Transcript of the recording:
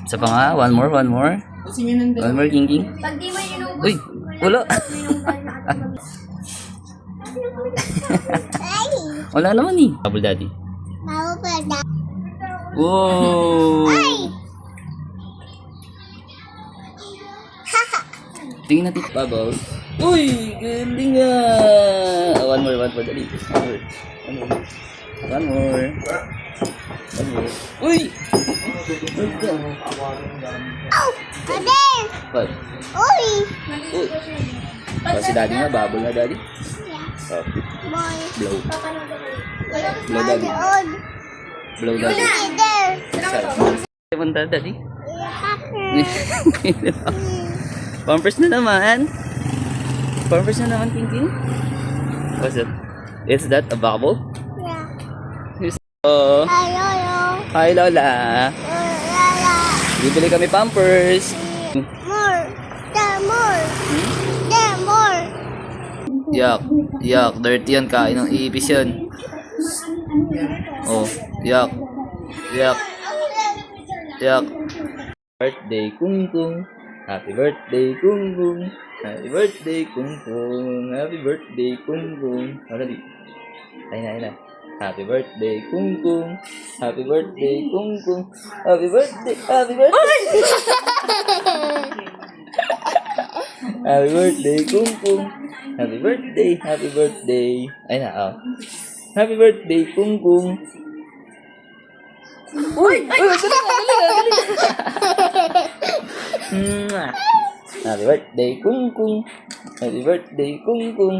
Isa pa nga. One more. One more, King King. Pag di mo inubos, Uy, wala. Wala naman eh. Bubble Daddy. Wow. Tingin natin. Bubble. Uy, galing nga. One more, Daddy. One more. Uy! What? Uy! Uy! Si Daddy nga, bubble na Daddy. Oh, blow. Blow Daddy. Blow Daddy. Punta Daddy. Pampers na naman. Pampers na naman, King King. What's it? Is that a bubble? Oh. Hi Lola. Bibili kami Pampers. More. Yak. Dirty yan. Kain ng ipis yan. Oh. Yak. Birthday Kung Kung. Happy birthday Kung Kung. Happy birthday Kung Kung. Happy birthday Kung Kung. Ayun na. Happy birthday Kung Kung. Happy birthday Kung Kung. Happy birthday. Happy birthday Kung Kung. Happy birthday. Ayun na, oh. Happy birthday Kung Kung. Uy! Happy birthday Kung Kung. Happy birthday Kung Kung.